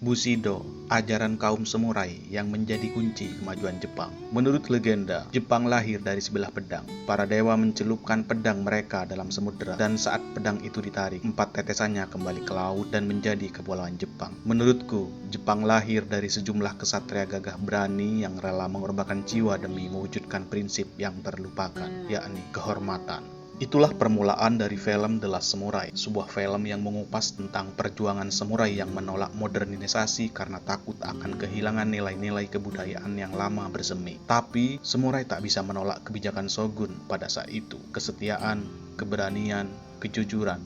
Bushido, ajaran kaum samurai yang menjadi kunci kemajuan Jepang. Menurut legenda, Jepang lahir dari sebilah pedang. Para dewa mencelupkan pedang mereka dalam samudera, dan saat pedang itu ditarik, 4 tetesannya kembali ke laut dan menjadi kepulauan Jepang. Menurutku, Jepang lahir dari sejumlah kesatria gagah berani yang rela mengorbankan jiwa demi mewujudkan prinsip yang terlupakan, yakni kehormatan. Itulah permulaan dari film The Last Samurai, sebuah film yang mengupas tentang perjuangan samurai yang menolak modernisasi karena takut akan kehilangan nilai-nilai kebudayaan yang lama bersemi. Tapi, samurai tak bisa menolak kebijakan shogun pada saat itu. Kesetiaan, keberanian, kejujuran,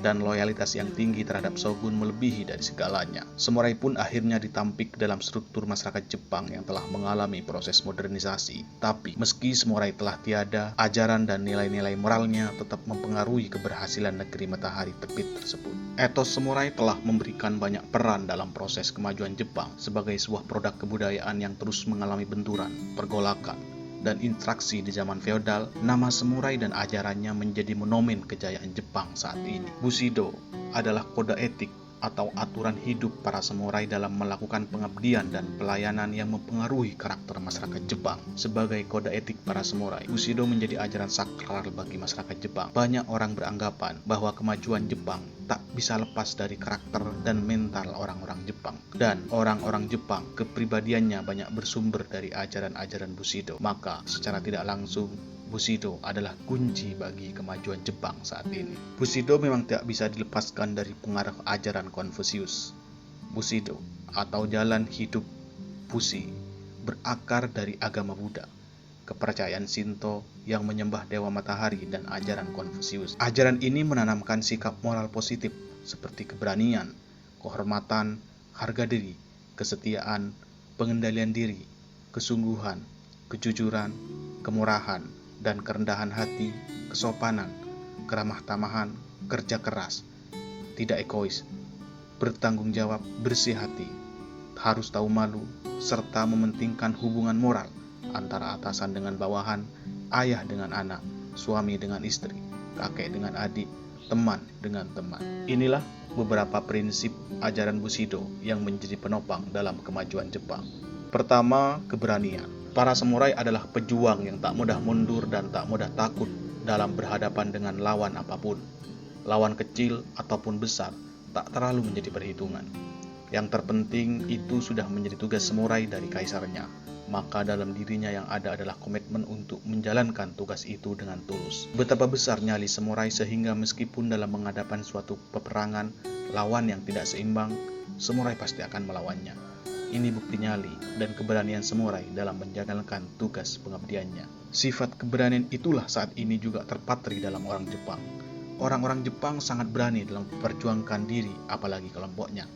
dan loyalitas yang tinggi terhadap shogun melebihi dari segalanya. Samurai pun akhirnya ditampik dalam struktur masyarakat Jepang yang telah mengalami proses modernisasi. Tapi, meski samurai telah tiada, ajaran dan nilai-nilai moralnya tetap mempengaruhi keberhasilan negeri matahari terbit tersebut. Etos samurai telah memberikan banyak peran dalam proses kemajuan Jepang sebagai sebuah produk kebudayaan yang terus mengalami benturan, pergolakan, dan interaksi di zaman feodal. Nama samurai dan ajarannya menjadi monumen kejayaan Jepang saat ini. Bushido adalah kode etik atau aturan hidup para samurai dalam melakukan pengabdian dan pelayanan yang mempengaruhi karakter masyarakat Jepang. Sebagai kode etik para samurai, Bushido menjadi ajaran sakral bagi masyarakat Jepang. Banyak orang beranggapan bahwa kemajuan Jepang tak bisa lepas dari karakter dan mental orang-orang Jepang. Dan orang-orang Jepang kepribadiannya banyak bersumber dari ajaran-ajaran Bushido. Maka secara tidak langsung, Bushido adalah kunci bagi kemajuan Jepang saat ini. Bushido memang tidak bisa dilepaskan dari pengaruh ajaran Konfusius. Bushido atau jalan hidup Bushi berakar dari agama Buddha, kepercayaan Shinto yang menyembah dewa matahari, dan ajaran Konfusius. Ajaran ini menanamkan sikap moral positif seperti keberanian, kehormatan, harga diri, kesetiaan, pengendalian diri, kesungguhan, kejujuran, kemurahan, dan kerendahan hati, kesopanan, keramah tamahan, kerja keras, tidak egois, bertanggung jawab, bersih hati, harus tahu malu, serta mementingkan hubungan moral antara atasan dengan bawahan, ayah dengan anak, suami dengan istri, kakek dengan adik, teman dengan teman. Inilah beberapa prinsip ajaran Bushido yang menjadi penopang dalam kemajuan Jepang. Pertama, keberanian. Para samurai adalah pejuang yang tak mudah mundur dan tak mudah takut dalam berhadapan dengan lawan apapun. Lawan kecil ataupun besar tak terlalu menjadi perhitungan. Yang terpenting itu sudah menjadi tugas samurai dari kaisarnya. Maka dalam dirinya yang ada adalah komitmen untuk menjalankan tugas itu dengan tulus. Betapa besar nyali samurai sehingga meskipun dalam menghadapan suatu peperangan, lawan yang tidak seimbang, samurai pasti akan melawannya. Ini bukti nyali dan keberanian samurai dalam menjalankan tugas pengabdiannya. Sifat keberanian itulah saat ini juga terpatri dalam orang Jepang. Orang-orang Jepang sangat berani dalam memperjuangkan diri, apalagi kelompoknya.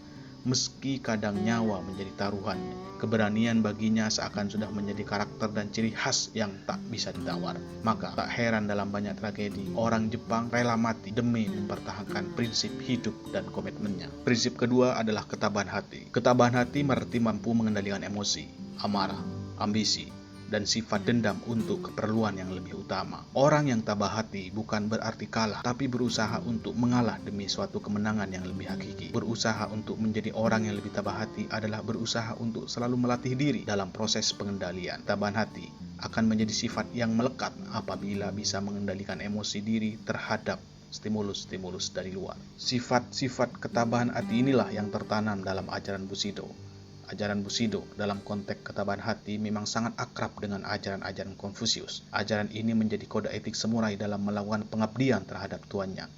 Meski kadang nyawa menjadi taruhan, keberanian baginya seakan sudah menjadi karakter dan ciri khas yang tak bisa ditawar. Maka tak heran dalam banyak tragedi, orang Jepang rela mati demi mempertahankan prinsip hidup dan komitmennya. Prinsip kedua adalah ketabahan hati. Ketabahan hati berarti mampu mengendalikan emosi, amarah, ambisi, dan sifat dendam untuk keperluan yang lebih utama. Orang yang tabah hati bukan berarti kalah, tapi berusaha untuk mengalah demi suatu kemenangan yang lebih hakiki. Berusaha untuk menjadi orang yang lebih tabah hati adalah berusaha untuk selalu melatih diri dalam proses pengendalian. Tabahan hati akan menjadi sifat yang melekat apabila bisa mengendalikan emosi diri terhadap stimulus-stimulus dari luar. Sifat-sifat ketabahan hati inilah yang tertanam dalam ajaran Bushido. Ajaran Bushido dalam konteks ketabahan hati memang sangat akrab dengan ajaran-ajaran Konfusius. Ajaran ini menjadi kode etik samurai dalam melakukan pengabdian terhadap tuannya.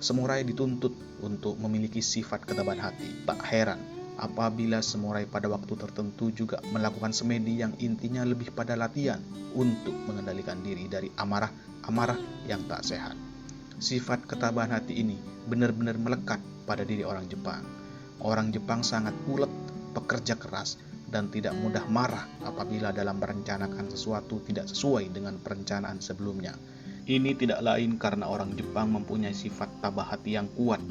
Samurai dituntut untuk memiliki sifat ketabahan hati. Tak heran apabila samurai pada waktu tertentu juga melakukan semedi yang intinya lebih pada latihan untuk mengendalikan diri dari amarah yang tak sehat. Sifat ketabahan hati ini benar-benar melekat pada diri orang Jepang. Orang Jepang sangat ulet, pekerja keras, dan tidak mudah marah apabila dalam merencanakan sesuatu tidak sesuai dengan perencanaan sebelumnya. Ini tidak lain karena orang Jepang mempunyai sifat tabah hati yang kuat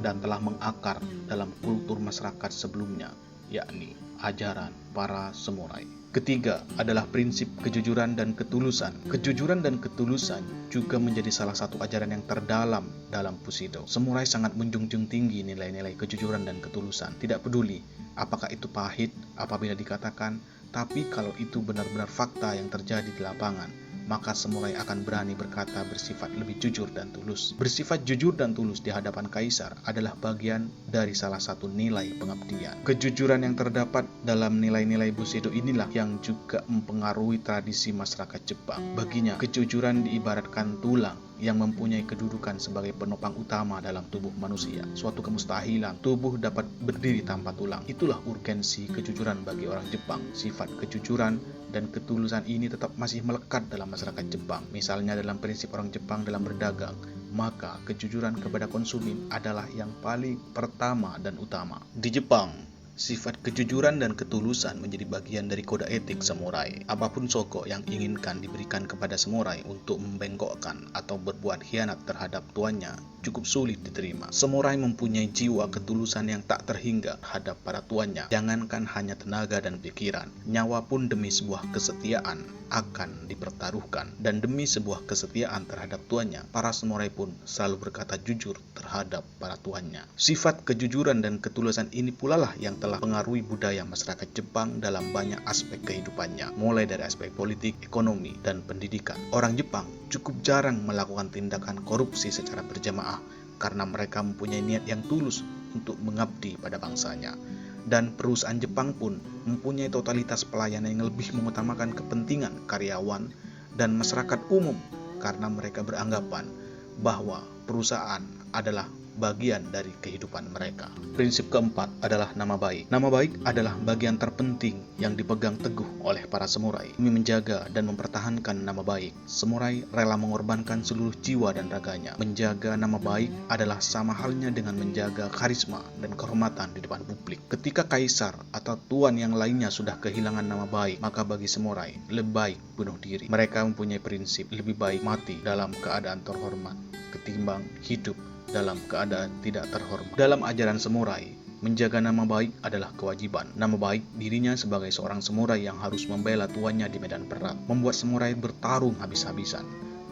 dan telah mengakar dalam kultur masyarakat sebelumnya. yakni ajaran para samurai. Ketiga adalah prinsip kejujuran dan ketulusan. Kejujuran dan ketulusan juga menjadi salah satu ajaran yang terdalam dalam Bushido. Samurai sangat menjunjung tinggi nilai-nilai kejujuran dan ketulusan. Tidak peduli apakah itu pahit apabila dikatakan, tapi kalau itu benar-benar fakta yang terjadi di lapangan, maka samurai akan berani berkata bersifat lebih jujur dan tulus. Bersifat jujur dan tulus di hadapan kaisar adalah bagian dari salah satu nilai pengabdian. Kejujuran yang terdapat dalam nilai-nilai Bushido inilah yang juga mempengaruhi tradisi masyarakat Jepang. Baginya, kejujuran diibaratkan tulang yang mempunyai kedudukan sebagai penopang utama dalam tubuh manusia. Suatu kemustahilan tubuh dapat berdiri tanpa tulang. Itulah urgensi kejujuran bagi orang Jepang. Sifat kejujuran dan ketulusan ini tetap masih melekat dalam masyarakat Jepang. Misalnya dalam prinsip orang Jepang dalam berdagang, maka kejujuran kepada konsumen adalah yang paling pertama dan utama. Di Jepang, sifat kejujuran dan ketulusan menjadi bagian dari kode etik samurai. Apapun soko yang inginkan diberikan kepada samurai untuk membengkokkan atau berbuat khianat terhadap tuannya cukup sulit diterima. Samurai mempunyai jiwa ketulusan yang tak terhingga terhadap para tuannya. Jangankan hanya tenaga dan pikiran, nyawa pun demi sebuah kesetiaan akan dipertaruhkan. Dan demi sebuah kesetiaan terhadap tuannya, para samurai pun selalu berkata jujur terhadap para tuannya. Sifat kejujuran dan ketulusan ini pula lah yang telah pengaruhi budaya masyarakat Jepang dalam banyak aspek kehidupannya, mulai dari aspek politik, ekonomi, dan pendidikan. Orang Jepang cukup jarang melakukan tindakan korupsi secara berjamaah karena mereka mempunyai niat yang tulus untuk mengabdi pada bangsanya. Dan perusahaan Jepang pun mempunyai totalitas pelayanan yang lebih mengutamakan kepentingan karyawan dan masyarakat umum karena mereka beranggapan bahwa perusahaan adalah bagian dari kehidupan mereka. Prinsip keempat adalah nama baik. Nama baik adalah bagian terpenting yang dipegang teguh oleh para samurai. Demi menjaga dan mempertahankan nama baik, samurai rela mengorbankan seluruh jiwa dan raganya. Menjaga nama baik adalah sama halnya dengan menjaga karisma dan kehormatan di depan publik. Ketika kaisar atau tuan yang lainnya sudah kehilangan nama baik, maka bagi samurai lebih baik bunuh diri. Mereka mempunyai prinsip lebih baik mati dalam keadaan terhormat ketimbang hidup dalam keadaan tidak terhormat. Dalam ajaran samurai, menjaga nama baik adalah kewajiban. Nama baik dirinya sebagai seorang samurai yang harus membela tuannya di medan perang, membuat samurai bertarung habis-habisan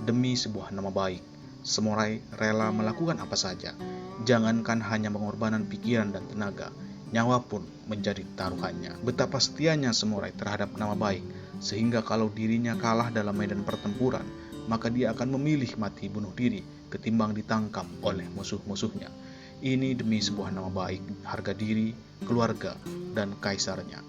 demi sebuah nama baik. Samurai rela melakukan apa saja, jangankan hanya pengorbanan pikiran dan tenaga, nyawa pun menjadi taruhannya. Betapa setianya samurai terhadap nama baik, sehingga kalau dirinya kalah dalam medan pertempuran, maka dia akan memilih mati bunuh diri ketimbang ditangkap oleh musuh-musuhnya. Ini demi sebuah nama baik, harga diri, keluarga, dan kaisarnya.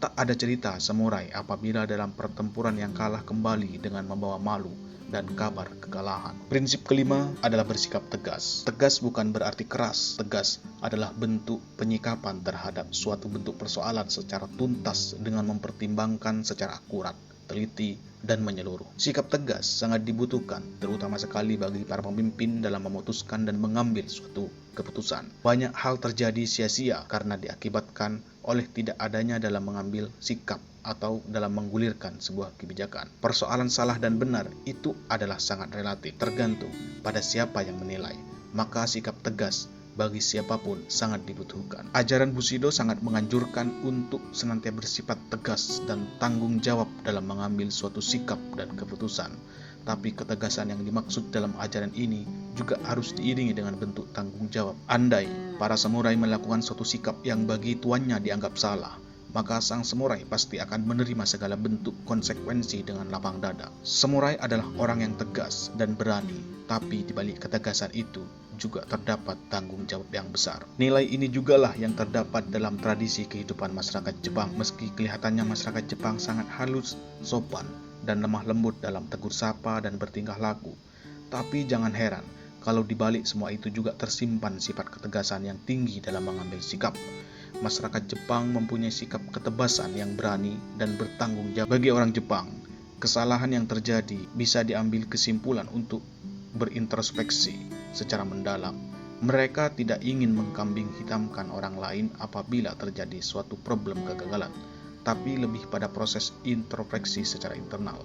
Tak ada cerita samurai apabila dalam pertempuran yang kalah kembali dengan membawa malu dan kabar kekalahan. Prinsip kelima adalah bersikap tegas. Tegas bukan berarti keras. Tegas adalah bentuk penyikapan terhadap suatu bentuk persoalan secara tuntas dengan mempertimbangkan secara akurat, teliti, dan menyeluruh. Sikap tegas sangat dibutuhkan, terutama sekali bagi para pemimpin dalam memutuskan dan mengambil suatu keputusan. Banyak hal terjadi sia-sia karena diakibatkan oleh tidak adanya dalam mengambil sikap atau dalam menggulirkan sebuah kebijakan. Persoalan salah dan benar itu adalah sangat relatif, tergantung pada siapa yang menilai. Maka sikap tegas bagi siapapun sangat dibutuhkan. Ajaran Bushido sangat menganjurkan untuk senantiasa bersifat tegas dan tanggung jawab dalam mengambil suatu sikap dan keputusan. Tapi ketegasan yang dimaksud dalam ajaran ini juga harus diiringi dengan bentuk tanggung jawab. Andai para samurai melakukan suatu sikap yang bagi tuannya dianggap salah, maka sang samurai pasti akan menerima segala bentuk konsekuensi dengan lapang dada. Samurai adalah orang yang tegas dan berani, tapi di balik ketegasan itu juga terdapat tanggung jawab yang besar. Nilai ini jugalah yang terdapat dalam tradisi kehidupan masyarakat Jepang. Meski kelihatannya masyarakat Jepang sangat halus, sopan, dan lemah lembut dalam tegur sapa dan bertingkah laku, tapi jangan heran kalau di balik semua itu juga tersimpan sifat ketegasan yang tinggi dalam mengambil sikap. Masyarakat Jepang mempunyai sikap ketebasan yang berani dan bertanggung jawab. Bagi orang Jepang, kesalahan yang terjadi bisa diambil kesimpulan untuk berintrospeksi secara mendalam. Mereka tidak ingin mengkambing hitamkan orang lain apabila terjadi suatu problem kegagalan, tapi lebih pada proses introspeksi secara internal.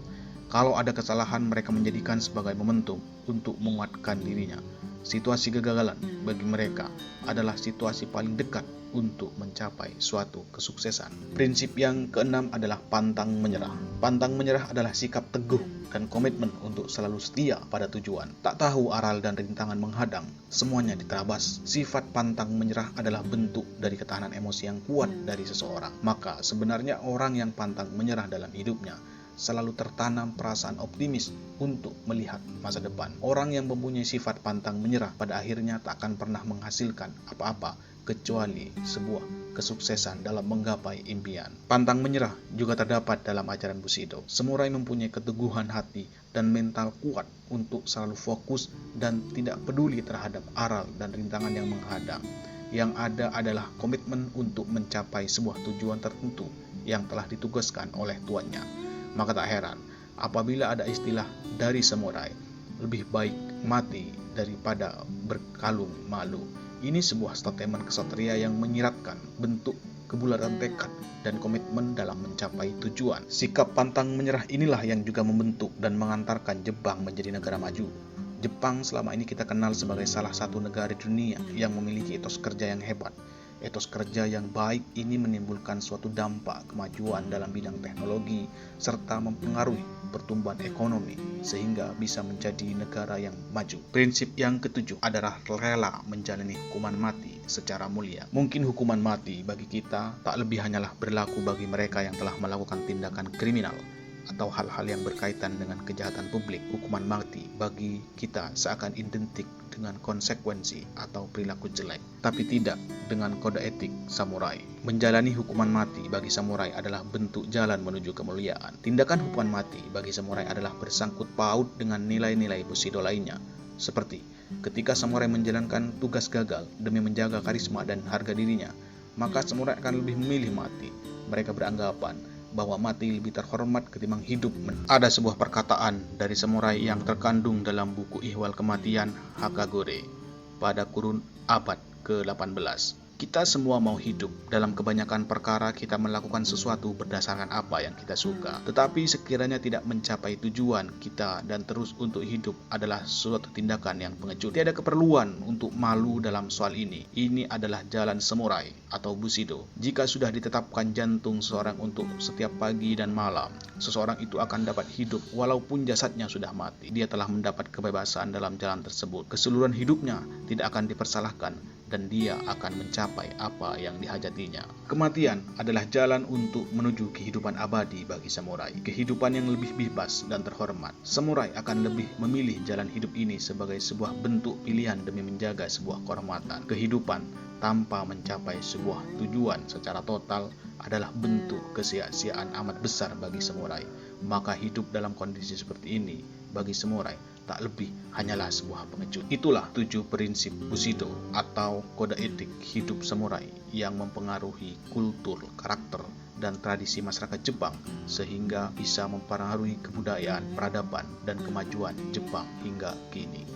Kalau ada kesalahan, mereka menjadikan sebagai momentum untuk menguatkan dirinya. Situasi kegagalan bagi mereka adalah situasi paling dekat untuk mencapai suatu kesuksesan. Prinsip yang keenam adalah pantang menyerah. Pantang menyerah adalah sikap teguh dan komitmen untuk selalu setia pada tujuan. Tak tahu aral dan rintangan menghadang, semuanya diterabas. Sifat pantang menyerah adalah bentuk dari ketahanan emosi yang kuat dari seseorang. Maka sebenarnya orang yang pantang menyerah dalam hidupnya selalu tertanam perasaan optimis untuk melihat masa depan. Orang yang mempunyai sifat pantang menyerah pada akhirnya tak akan pernah menghasilkan apa-apa kecuali sebuah kesuksesan dalam menggapai impian. Pantang menyerah juga terdapat dalam ajaran Bushido. Samurai mempunyai keteguhan hati dan mental kuat untuk selalu fokus dan tidak peduli terhadap aral dan rintangan yang menghadang. Yang ada adalah komitmen untuk mencapai sebuah tujuan tertentu yang telah ditugaskan oleh tuannya. Maka tak heran apabila ada istilah dari samurai, lebih baik mati daripada berkalung malu. Ini sebuah statement kesatria yang menyiratkan bentuk kebulatan tekad dan komitmen dalam mencapai tujuan. Sikap pantang menyerah inilah yang juga membentuk dan mengantarkan Jepang menjadi negara maju. Jepang selama ini kita kenal sebagai salah satu negara di dunia yang memiliki etos kerja yang hebat. Etos kerja yang baik ini menimbulkan suatu dampak kemajuan dalam bidang teknologi serta mempengaruhi pertumbuhan ekonomi sehingga bisa menjadi negara yang maju. Prinsip yang ketujuh adalah rela menjalani hukuman mati secara mulia. Mungkin hukuman mati bagi kita tak lebih hanyalah berlaku bagi mereka yang telah melakukan tindakan kriminal atau hal-hal yang berkaitan dengan kejahatan publik. Hukuman mati bagi kita seakan identik dengan konsekuensi atau perilaku jelek, tapi tidak dengan kode etik samurai. Menjalani hukuman mati bagi samurai adalah bentuk jalan menuju kemuliaan. Tindakan hukuman mati bagi samurai adalah bersangkut paut dengan nilai-nilai Bushido lainnya, seperti ketika samurai menjalankan tugas gagal demi menjaga karisma dan harga dirinya, maka samurai akan lebih memilih mati. Mereka beranggapan bahwa mati lebih terhormat ketimbang hidup. Ada sebuah perkataan dari samurai yang terkandung dalam buku Ihwal Kematian Hakagore pada kurun abad ke-18. Kita semua mau hidup. Dalam kebanyakan perkara kita melakukan sesuatu berdasarkan apa yang kita suka. Tetapi sekiranya tidak mencapai tujuan kita dan terus untuk hidup adalah suatu tindakan yang pengecut. Tiada keperluan untuk malu dalam soal ini. Ini adalah jalan samurai atau Bushido. Jika sudah ditetapkan jantung seseorang untuk setiap pagi dan malam, seseorang itu akan dapat hidup walaupun jasadnya sudah mati. Dia telah mendapat kebebasan dalam jalan tersebut. Keseluruhan hidupnya tidak akan dipersalahkan dan dia akan mencapai apa yang dihajatinya. Kematian adalah jalan untuk menuju kehidupan abadi bagi samurai, kehidupan yang lebih bebas dan terhormat. Samurai akan lebih memilih jalan hidup ini sebagai sebuah bentuk pilihan demi menjaga sebuah kehormatan. Kehidupan tanpa mencapai sebuah tujuan secara total adalah bentuk kesia-siaan amat besar bagi samurai. Maka hidup dalam kondisi seperti ini bagi samurai tak lebih hanyalah sebuah pengecut. Itulah 7 prinsip Bushido atau kode etik hidup samurai yang mempengaruhi kultur, karakter, dan tradisi masyarakat Jepang sehingga bisa mempengaruhi kebudayaan, peradaban, dan kemajuan Jepang hingga kini.